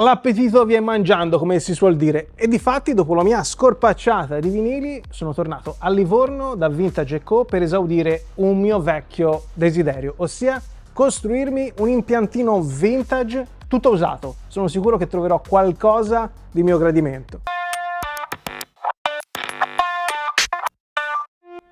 L'appetito viene mangiando, come si suol dire, e difatti dopo la mia scorpacciata di vinili sono tornato a Livorno da Vintage & Co per esaudire un mio vecchio desiderio, ossia costruirmi un impiantino vintage tutto usato. Sono sicuro che troverò qualcosa di mio gradimento.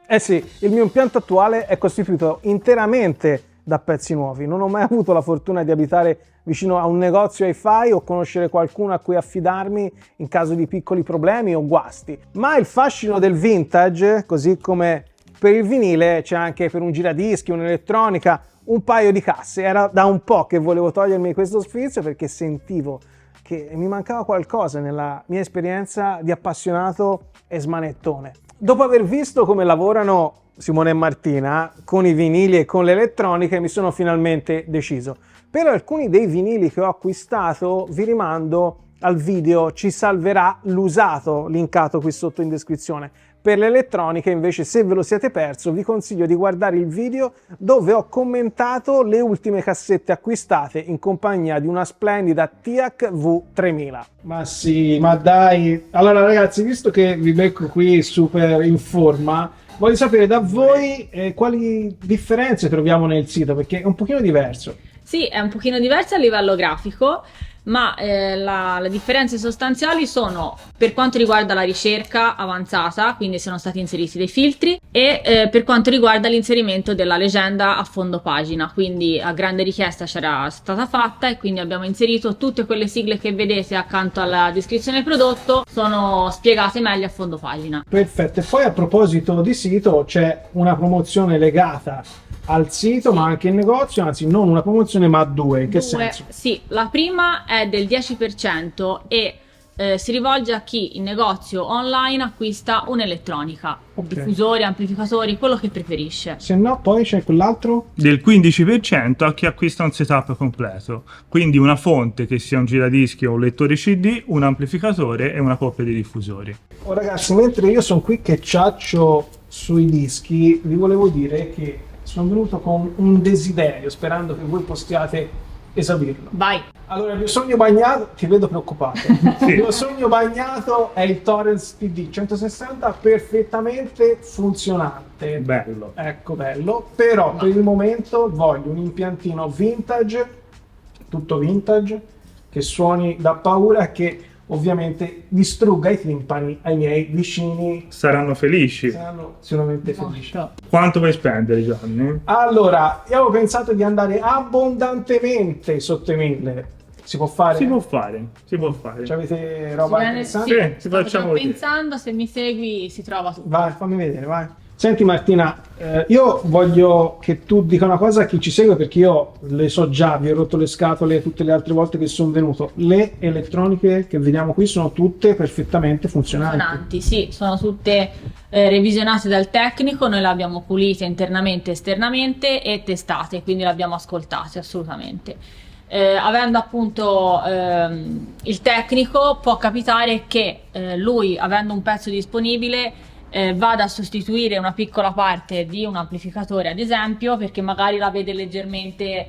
Eh sì, il mio impianto attuale è costituito interamente da pezzi nuovi. Non ho mai avuto la fortuna di abitare vicino a un negozio hi-fi o conoscere qualcuno a cui affidarmi in caso di piccoli problemi o guasti. Ma il fascino del vintage, così come per il vinile, c'è anche per un giradischi, un'elettronica, un paio di casse. Era da un po' che volevo togliermi questo sfizio perché sentivo che mi mancava qualcosa nella mia esperienza di appassionato e smanettone. Dopo aver visto come lavorano Simone e Martina con i vinili e con l'elettronica, mi sono finalmente deciso. Per alcuni dei vinili che ho acquistato vi rimando al video Ci salverà l'usato, linkato qui sotto in descrizione. Per l'elettronica invece, se ve lo siete perso, vi consiglio di guardare il video dove ho commentato le ultime cassette acquistate in compagnia di una splendida TIAC V3000. Ma sì, ma dai! Allora ragazzi, visto che vi becco qui super in forma, voglio sapere da voi quali differenze troviamo nel sito, perché è un pochino diverso. Sì, è un pochino diverso a livello grafico, ma le differenze sostanziali sono per quanto riguarda la ricerca avanzata, quindi sono stati inseriti dei filtri, e per quanto riguarda l'inserimento della leggenda a fondo pagina, quindi a grande richiesta c'era stata fatta e quindi abbiamo inserito tutte quelle sigle che vedete accanto alla descrizione del prodotto, sono spiegate meglio a fondo pagina. Perfetto, e poi a proposito di sito c'è una promozione legata al sito, ma anche in negozio, anzi non una promozione ma due. In che senso? Sì, la prima è del 10% e si rivolge a chi in negozio online acquista un'elettronica, diffusori, amplificatori, quello che preferisce. Se no poi c'è quell'altro del 15% a chi acquista un setup completo, quindi una fonte che sia un giradischi o un lettore CD, un amplificatore e una coppia di diffusori. Oh ragazzi, mentre io sono qui che ciaccio sui dischi, vi volevo dire che sono venuto con un desiderio, sperando che voi possiate esaudirlo. Vai! Allora, il mio sogno bagnato, ti vedo preoccupato. Sì. Il mio sogno bagnato è il Torrens PD 160 perfettamente funzionante. Bello. Ecco, bello. Però per il momento voglio un impiantino vintage, tutto vintage, che suoni da paura, che ovviamente distrugga i timpani ai miei vicini. Saranno felici. Saranno sicuramente felici. Quanto vuoi spendere, Gianni? Allora, io avevo pensato di andare abbondantemente sotto i 1000. Si può fare? Si può fare, si può fare. Ci avete roba interessante? Sì, facciamo vedere. Pensando, se mi segui si trova tutto. Vai, fammi vedere, vai. Senti Martina, io voglio che tu dica una cosa a chi ci segue, perché io le so già, vi ho rotto le scatole tutte le altre volte che sono venuto. Le elettroniche che vediamo qui sono tutte perfettamente funzionanti. Sì, sono tutte revisionate dal tecnico, noi le abbiamo pulite internamente e esternamente e testate, quindi le abbiamo ascoltate assolutamente. Avendo appunto il tecnico, può capitare che lui, avendo un pezzo disponibile, vada a sostituire una piccola parte di un amplificatore, ad esempio, perché magari la vede leggermente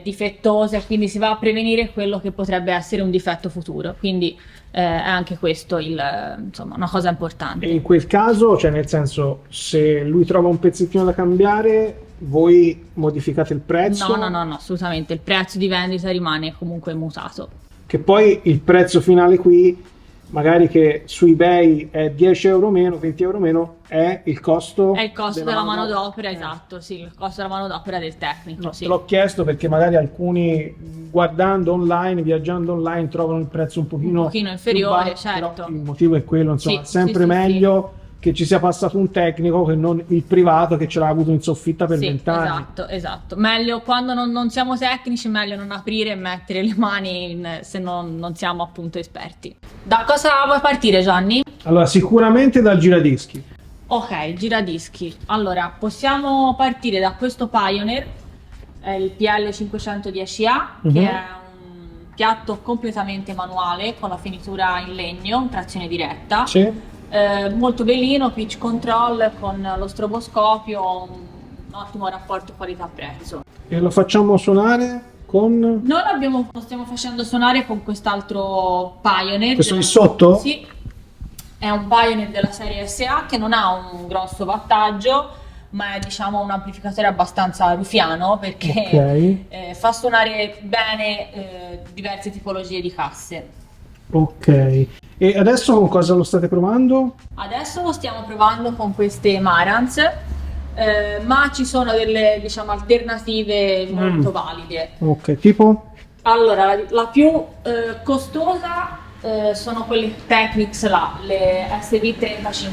difettosa, e quindi si va a prevenire quello che potrebbe essere un difetto futuro. Quindi è anche questo insomma, una cosa importante. E in quel caso, cioè nel senso, se lui trova un pezzettino da cambiare, voi modificate il prezzo? No, assolutamente, il prezzo di vendita rimane comunque mutato. Che poi il prezzo finale qui, magari che su eBay è 10 euro meno, 20 euro meno, è il costo? È il costo della manodopera, esatto, sì, il costo della manodopera del tecnico. No, sì. te l'ho chiesto perché magari alcuni, guardando online, viaggiando online, trovano il prezzo un pochino inferiore, basso, certo. però il motivo è quello, insomma, Sì, sempre sì, meglio che ci sia passato un tecnico che non il privato che ce l'ha avuto in soffitta per 20 anni. Esatto. Meglio quando non siamo tecnici, meglio non aprire e mettere le mani se non siamo appunto esperti. Da cosa vuoi partire, Gianni? Allora, sicuramente dal giradischi. Ok, giradischi. Allora, possiamo partire da questo Pioneer, il PL510A, che è un piatto completamente manuale con la finitura in legno, trazione diretta. Sì. Molto bellino, pitch control con lo stroboscopio, un ottimo rapporto qualità-prezzo. E lo facciamo suonare con... Noi lo stiamo facendo suonare con quest'altro Pioneer. Questo di sotto? Sì, è un Pioneer della serie SA che non ha un grosso wattaggio, ma è diciamo un amplificatore abbastanza rufiano perché fa suonare bene diverse tipologie di casse. Ok. E adesso con cosa lo state provando? Adesso lo stiamo provando con queste Marantz, ma ci sono delle diciamo alternative molto valide. Ok, tipo? Allora, la più costosa sono quelle Technics là, le SV3050,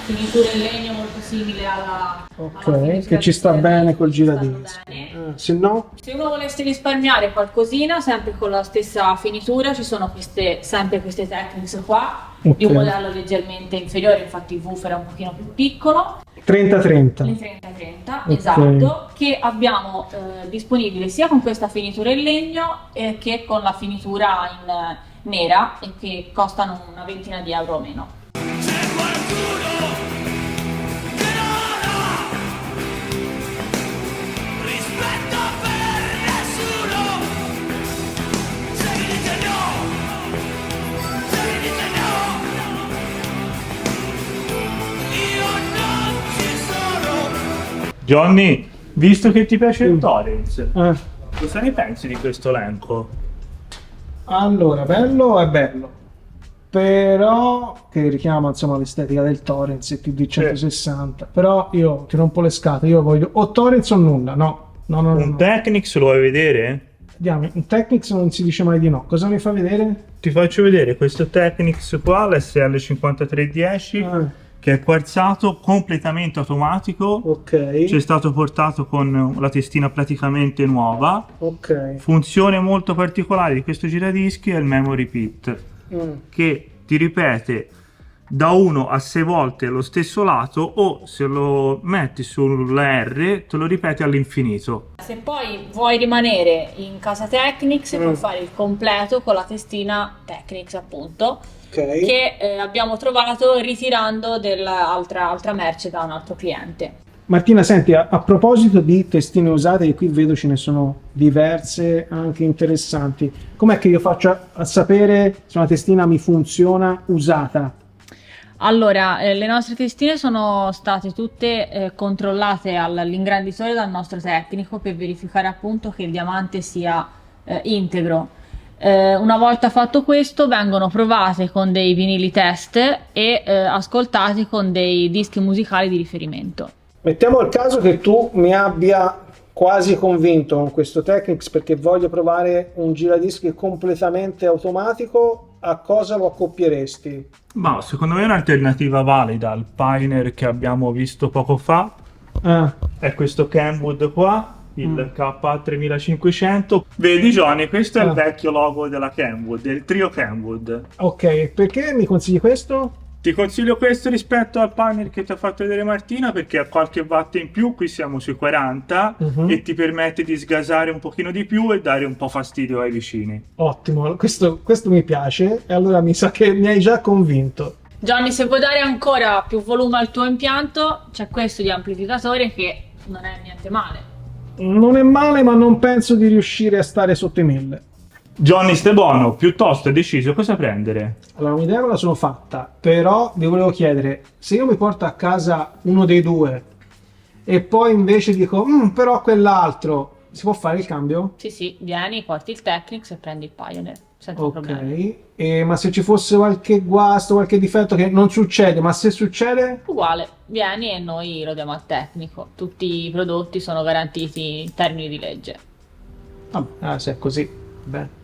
finitura in legno molto simile alla Ok, che ci sta bene col giradischi. Se no? Se uno volesse risparmiare qualcosina, sempre con la stessa finitura, ci sono sempre queste Technics qua, di un modello leggermente inferiore, infatti il woofer è un pochino più piccolo. 30-30. Le 30-30, esatto, che abbiamo disponibili sia con questa finitura in legno che con la finitura in nera e che costano una ventina di euro o meno. Johnny, visto che ti piace il Torrens, cosa ne pensi di questo elenco? Allora, bello è bello, però che richiama insomma l'estetica del Torrens e TD 160, però io ti rompo le scatole, io voglio o Torrens o nulla, no. Un Technics lo vuoi vedere? Andiamo, un Technics non si dice mai di no, cosa mi fa vedere? Ti faccio vedere questo Technics qua, l'SL5310, che è quarzato, completamente automatico. Ok. Ci è stato portato con la testina praticamente nuova. Ok. Funzione molto particolare di questo giradischi è il memory pit, che ti ripete da 1 a 6 volte lo stesso lato, o se lo metti sulla R te lo ripete all'infinito. Se poi vuoi rimanere in casa Technics puoi fare il completo con la testina Technics appunto, che abbiamo trovato ritirando dell'altra merce da un altro cliente. Martina, senti, a proposito di testine usate, che qui vedo ce ne sono diverse, anche interessanti, com'è che io faccio a sapere se una testina mi funziona usata? Allora, le nostre testine sono state tutte controllate all'ingranditore dal nostro tecnico per verificare appunto che il diamante sia integro. Una volta fatto questo vengono provate con dei vinili test e ascoltati con dei dischi musicali di riferimento. Mettiamo il caso che tu mi abbia quasi convinto con questo Technics perché voglio provare un giradischi completamente automatico, a cosa lo accoppieresti? Ma secondo me è un'alternativa valida al Pioneer che abbiamo visto poco fa. È questo Kenwood qua, il KA3500. Vedi Johnny, questo è il vecchio logo della Kenwood, del trio Kenwood. Ok, perché mi consigli questo? Ti consiglio questo rispetto al Pioneer che ti ha fatto vedere Martina, perché ha qualche watt in più, qui siamo sui 40, e ti permette di sgasare un pochino di più e dare un po' fastidio ai vicini. Ottimo, questo mi piace, e allora mi sa che mi hai già convinto. Johnny, se vuoi dare ancora più volume al tuo impianto, c'è questo di amplificatore che non è niente male. Non è male, ma non penso di riuscire a stare sotto i 1000. Johnny, stai buono, piuttosto hai deciso cosa prendere? Allora, un'idea me la sono fatta, però vi volevo chiedere, se io mi porto a casa uno dei due e poi invece dico, però quell'altro, si può fare il cambio? Sì, vieni, porti il Technics e prendi il Pioneer, senza problemi. Ok, ma se ci fosse qualche guasto, qualche difetto che non succede, ma se succede? Uguale, vieni e noi lo diamo al tecnico. Tutti i prodotti sono garantiti in termini di legge. Vabbè, se è così, bene.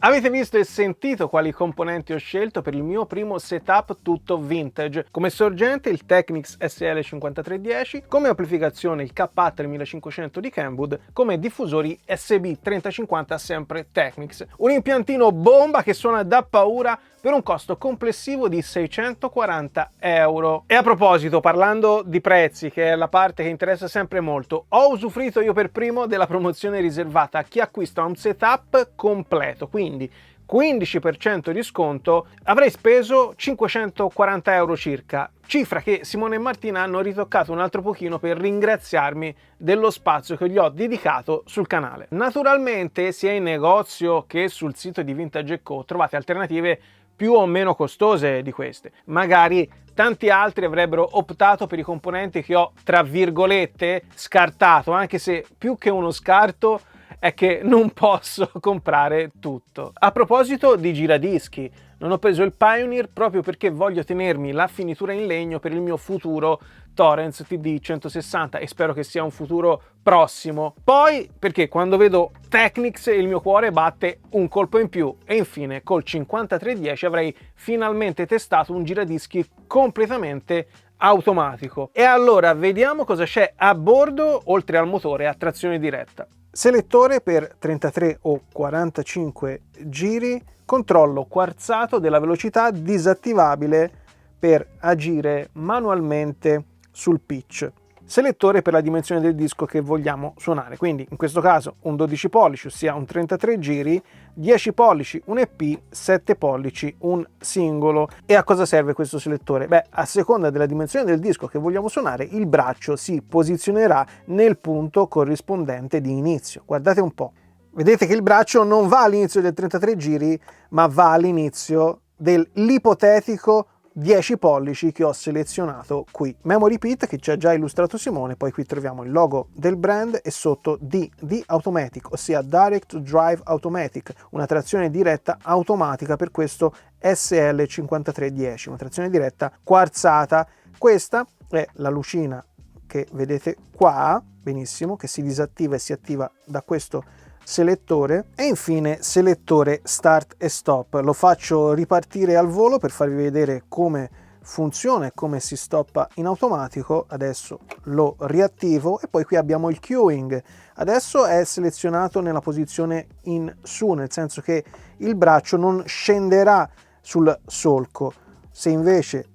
Avete visto e sentito quali componenti ho scelto per il mio primo setup tutto vintage. Come sorgente il Technics SL5310, come amplificazione il KA3500 di Kenwood, come diffusori SB3050 sempre Technics. Un impiantino bomba che suona da paura per un costo complessivo di 640 euro. E a proposito, parlando di prezzi, che è la parte che interessa sempre molto, ho usufruito io per primo della promozione riservata a chi acquista un setup completo, quindi 15% di sconto, avrei speso 540 euro circa, cifra che Simone e Martina hanno ritoccato un altro pochino per ringraziarmi dello spazio che gli ho dedicato sul canale. Naturalmente sia in negozio che sul sito di Vintage & Co trovate alternative più o meno costose di queste. Magari tanti altri avrebbero optato per i componenti che ho, tra virgolette, scartato, anche se più che uno scarto è che non posso comprare tutto. A proposito di giradischi, non ho preso il Pioneer proprio perché voglio tenermi la finitura in legno per il mio futuro Torrens TD 160 e spero che sia un futuro prossimo. Poi perché quando vedo Technics il mio cuore batte un colpo in più e infine col 5310 avrei finalmente testato un giradischi completamente automatico. E allora vediamo cosa c'è a bordo oltre al motore a trazione diretta. Selettore per 33 o 45 giri, controllo quarzato della velocità disattivabile per agire manualmente sul pitch. Selettore per la dimensione del disco che vogliamo suonare, quindi in questo caso un 12 pollici, ossia un 33 giri, 10 pollici un EP, 7 pollici un singolo. E a cosa serve questo selettore? Beh, a seconda della dimensione del disco che vogliamo suonare, il braccio si posizionerà nel punto corrispondente di inizio. Guardate un po'. Vedete che il braccio non va all'inizio del 33 giri, ma va all'inizio dell'ipotetico 10 pollici che ho selezionato qui. Memory Pit che ci ha già illustrato Simone, poi qui troviamo il logo del brand e sotto D di Automatic, ossia Direct Drive Automatic, una trazione diretta automatica per questo SL5310, una trazione diretta quarzata. Questa è la lucina che vedete qua, benissimo, che si disattiva e si attiva da questo selettore. E infine selettore start e stop. Lo faccio ripartire al volo per farvi vedere come funziona e come si stoppa in automatico. Adesso lo riattivo e poi qui abbiamo il queuing. Adesso è selezionato nella posizione in su, nel senso che il braccio non scenderà sul solco. Se invece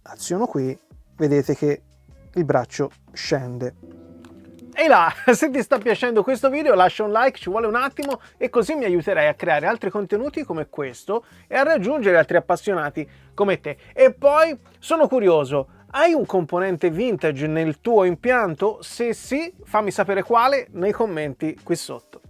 aziono qui, vedete che il braccio scende. E là, se ti sta piacendo questo video lascia un like, ci vuole un attimo e così mi aiuterai a creare altri contenuti come questo e a raggiungere altri appassionati come te. E poi sono curioso, hai un componente vintage nel tuo impianto? Se sì, fammi sapere quale nei commenti qui sotto.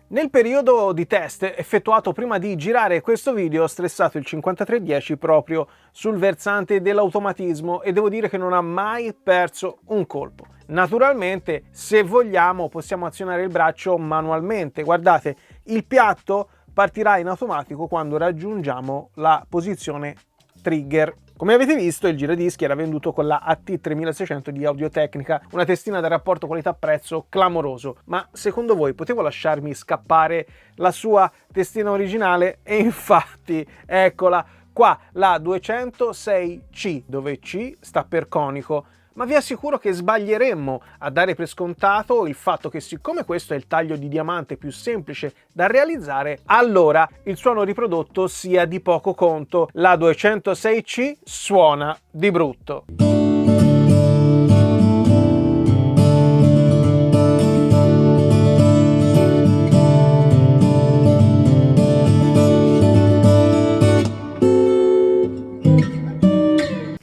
Nel periodo di test effettuato prima di girare questo video ho stressato il 5310 proprio sul versante dell'automatismo e devo dire che non ha mai perso un colpo. Naturalmente, se vogliamo, possiamo azionare il braccio manualmente. Guardate, il piatto partirà in automatico quando raggiungiamo la posizione trigger. Come avete visto, il giradischi era venduto con la AT3600 di Audio-Technica, una testina da rapporto qualità-prezzo clamoroso. Ma secondo voi potevo lasciarmi scappare la sua testina originale? E infatti, eccola qua, la 206C, dove C sta per conico. Ma vi assicuro che sbaglieremmo a dare per scontato il fatto che siccome questo è il taglio di diamante più semplice da realizzare, allora il suono riprodotto sia di poco conto. La 206C suona di brutto.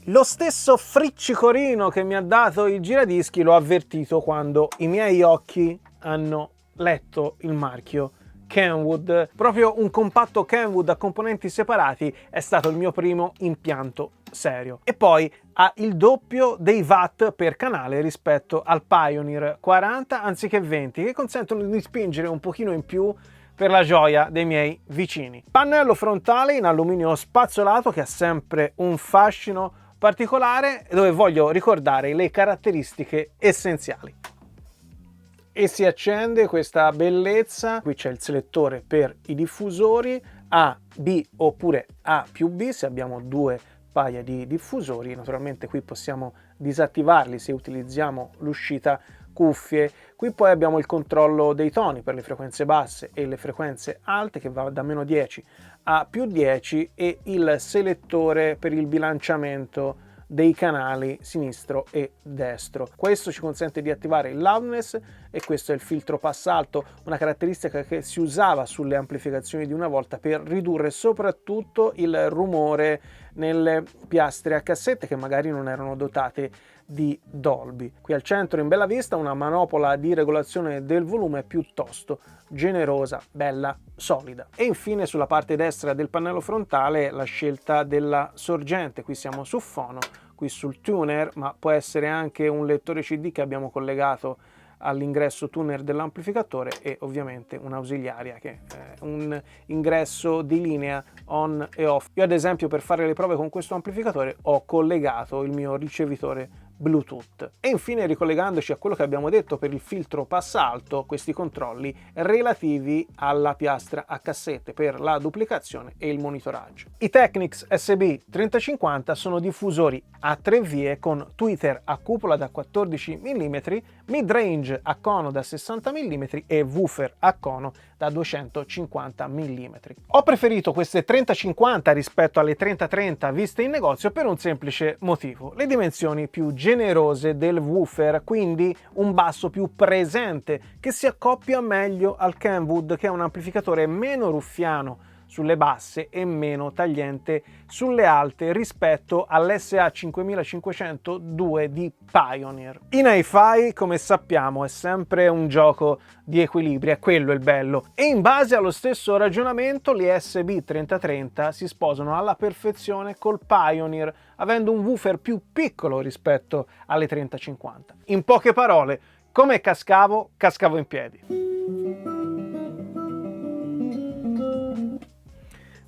Lo stesso friccicorino che mi ha dato il giradischi l'ho avvertito quando i miei occhi hanno letto il marchio Kenwood. Proprio un compatto Kenwood a componenti separati è stato il mio primo impianto serio. E poi ha il doppio dei watt per canale rispetto al Pioneer 40 anziché 20, che consentono di spingere un pochino in più per la gioia dei miei vicini. Pannello frontale in alluminio spazzolato che ha sempre un fascino particolare, dove voglio ricordare le caratteristiche essenziali. e si accende questa bellezza. Qui c'è il selettore per i diffusori A, B oppure A più B se abbiamo due paia di diffusori. Naturalmente qui possiamo disattivarli se utilizziamo l'uscita cuffie. Qui poi abbiamo il controllo dei toni per le frequenze basse e le frequenze alte che va da -10 a +10 e il selettore per il bilanciamento dei canali sinistro e destro. Questo ci consente di attivare il loudness e questo è il filtro passalto, una caratteristica che si usava sulle amplificazioni di una volta per ridurre soprattutto il rumore nelle piastre a cassette che magari non erano dotate di Dolby. Qui al centro in bella vista una manopola di regolazione del volume piuttosto generosa, bella, solida. E infine sulla parte destra del pannello frontale la scelta della sorgente. Qui siamo su fono, qui sul tuner, ma può essere anche un lettore CD che abbiamo collegato all'ingresso tuner dell'amplificatore e ovviamente un'ausiliaria che è un ingresso di linea on e off. Io ad esempio per fare le prove con questo amplificatore ho collegato il mio ricevitore Bluetooth. E infine, ricollegandoci a quello che abbiamo detto per il filtro passalto, questi controlli relativi alla piastra a cassette per la duplicazione e il monitoraggio. I Technics SB3050 sono diffusori a 3 vie con tweeter a cupola da 14 mm, mid-range a cono da 60 mm e woofer a cono da 250 mm. Ho preferito queste 3050 rispetto alle 3030 viste in negozio per un semplice motivo: le dimensioni più generose del woofer, quindi un basso più presente che si accoppia meglio al Kenwood, che è un amplificatore meno ruffiano sulle basse e meno tagliente sulle alte rispetto all'SA5502 di Pioneer. In hi-fi, come sappiamo, è sempre un gioco di equilibri, è quello il bello, e in base allo stesso ragionamento le SB3030 si sposano alla perfezione col Pioneer, avendo un woofer più piccolo rispetto alle 3050. In poche parole, come cascavo in piedi.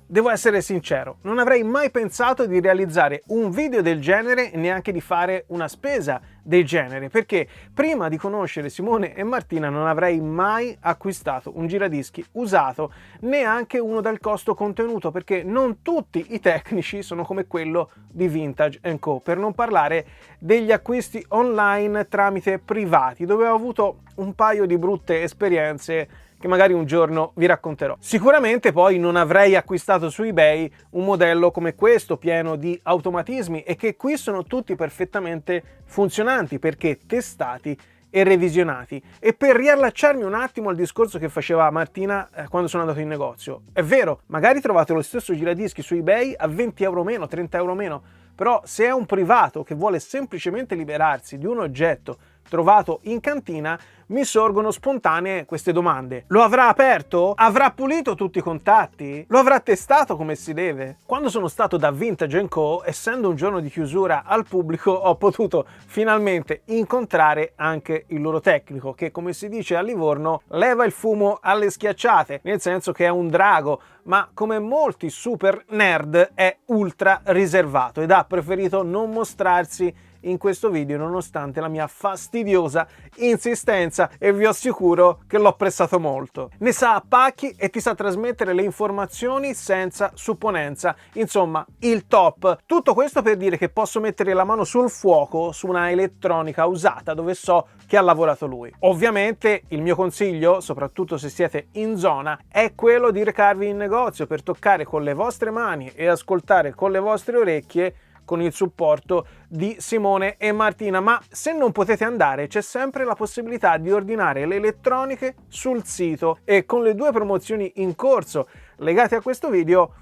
Devo essere sincero, non avrei mai pensato di realizzare un video del genere e neanche di fare una spesa del genere, perché prima di conoscere Simone e Martina non avrei mai acquistato un giradischi usato, neanche uno dal costo contenuto, perché non tutti i tecnici sono come quello di Vintage & Co, per non parlare degli acquisti online tramite privati, dove ho avuto un paio di brutte esperienze che magari un giorno vi racconterò. Sicuramente poi non avrei acquistato su eBay un modello come questo, pieno di automatismi, e che qui sono tutti perfettamente funzionanti perché testati e revisionati. E per riallacciarmi un attimo al discorso che faceva Martina quando sono andato in negozio, è vero, magari trovate lo stesso giradischi su eBay a 20 euro meno, 30 euro meno, però se è un privato che vuole semplicemente liberarsi di un oggetto trovato in cantina, mi sorgono spontanee queste domande. Lo avrà aperto? Avrà pulito tutti i contatti? Lo avrà testato come si deve? Quando sono stato da Vintage & Co, essendo un giorno di chiusura al pubblico, ho potuto finalmente incontrare anche il loro tecnico, che, come si dice a Livorno, leva il fumo alle schiacciate, nel senso che è un drago, ma come molti super nerd è ultra riservato ed ha preferito non mostrarsi in questo video nonostante la mia fastidiosa insistenza, e vi assicuro che l'ho apprezzato molto. Ne sa a pacchi e ti sa trasmettere le informazioni senza supponenza, insomma il top. Tutto questo per dire che posso mettere la mano sul fuoco su una elettronica usata dove so che ha lavorato lui. Ovviamente il mio consiglio, soprattutto se siete in zona, è quello di recarvi in negozio per toccare con le vostre mani e ascoltare con le vostre orecchie con il supporto di Simone e Martina. Ma se non potete andare, c'è sempre la possibilità di ordinare le elettroniche sul sito, e con le 2 promozioni in corso legate a questo video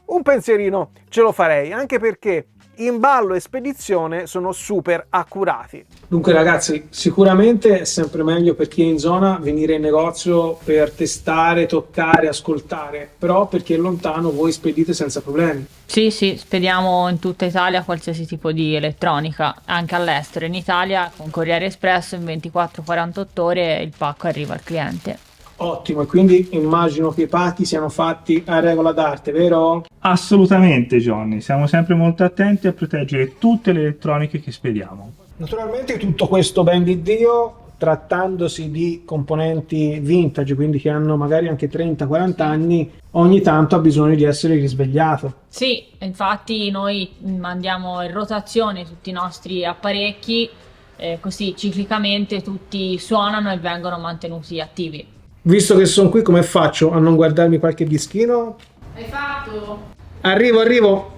un pensierino ce lo farei, anche perché imballo e spedizione sono super accurati. Dunque ragazzi, sicuramente è sempre meglio per chi è in zona venire in negozio per testare, toccare, ascoltare, però per chi è lontano voi spedite senza problemi. Sì, spediamo in tutta Italia qualsiasi tipo di elettronica, anche all'estero. In Italia con Corriere Espresso in 24-48 ore il pacco arriva al cliente. Ottimo, e quindi immagino che i pacchi siano fatti a regola d'arte, vero? Assolutamente, Johnny, siamo sempre molto attenti a proteggere tutte le elettroniche che spediamo. Naturalmente tutto questo ben di Dio trattandosi di componenti vintage, quindi che hanno magari anche 30-40 anni, ogni tanto ha bisogno di essere risvegliato. Sì, infatti noi mandiamo in rotazione tutti i nostri apparecchi, così ciclicamente tutti suonano e vengono mantenuti attivi. Visto che sono qui, come faccio a non guardarmi qualche dischino? Hai fatto? Arrivo.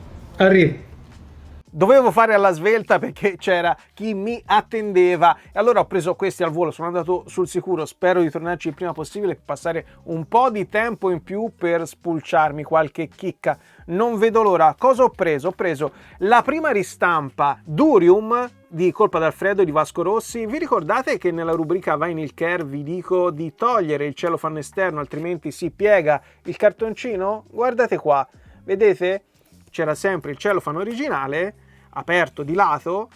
Dovevo fare alla svelta perché c'era chi mi attendeva e allora ho preso questi al volo, sono andato sul sicuro, spero di tornarci il prima possibile per passare un po' di tempo in più per spulciarmi qualche chicca. Non vedo l'ora. Cosa ho preso? Ho preso la prima ristampa Durium di Colpa d'Alfredo di Vasco Rossi. Vi ricordate che nella rubrica Vinyl Care vi dico di togliere il cellophane esterno, altrimenti si piega il cartoncino? Guardate qua, vedete? C'era sempre il cellophane originale aperto di lato,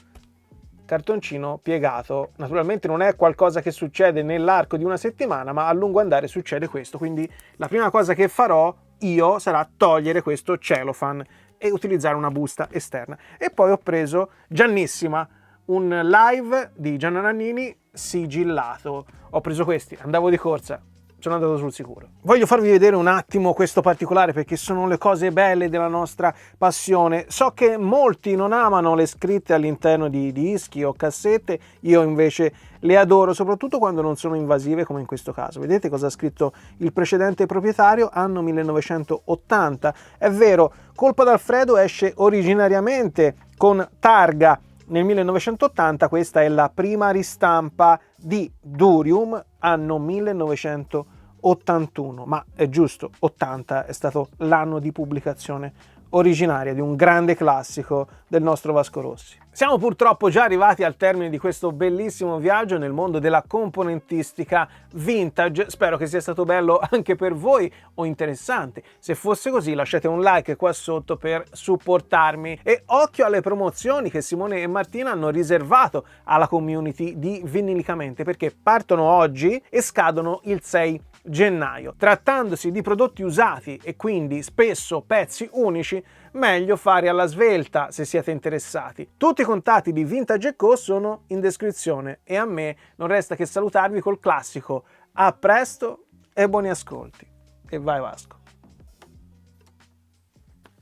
cartoncino piegato. Naturalmente non è qualcosa che succede nell'arco di una settimana, ma a lungo andare succede questo. Quindi la prima cosa che farò io sarà togliere questo cellophane e utilizzare una busta esterna. E poi ho preso Giannissima, un live di Gianna Nannini sigillato. Ho preso questi, andavo di corsa, sono andato sul sicuro. Voglio farvi vedere un attimo questo particolare perché sono le cose belle della nostra passione. So che molti non amano le scritte all'interno di dischi o cassette, io invece le adoro, soprattutto quando non sono invasive come in questo caso. Vedete cosa ha scritto il precedente proprietario? Anno 1980. È vero, Colpa d'Alfredo esce originariamente con targa nel 1980, questa è la prima ristampa di Durium, anno 1981, ma è giusto, 80 è stato l'anno di pubblicazione originaria di un grande classico del nostro Vasco Rossi. Siamo purtroppo già arrivati al termine di questo bellissimo viaggio nel mondo della componentistica vintage. Spero che sia stato bello anche per voi o interessante. Se fosse così lasciate un like qua sotto per supportarmi e occhio alle promozioni che Simone e Martina hanno riservato alla community di Vinnilicamente, perché partono oggi e scadono il 6 gennaio. Trattandosi di prodotti usati e quindi spesso pezzi unici, meglio fare alla svelta se siete interessati. Tutti i contatti di Vintage & Co sono in descrizione e a me non resta che salutarvi col classico a presto e buoni ascolti. E vai Vasco.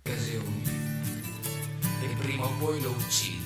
E prima o poi lo uccidi.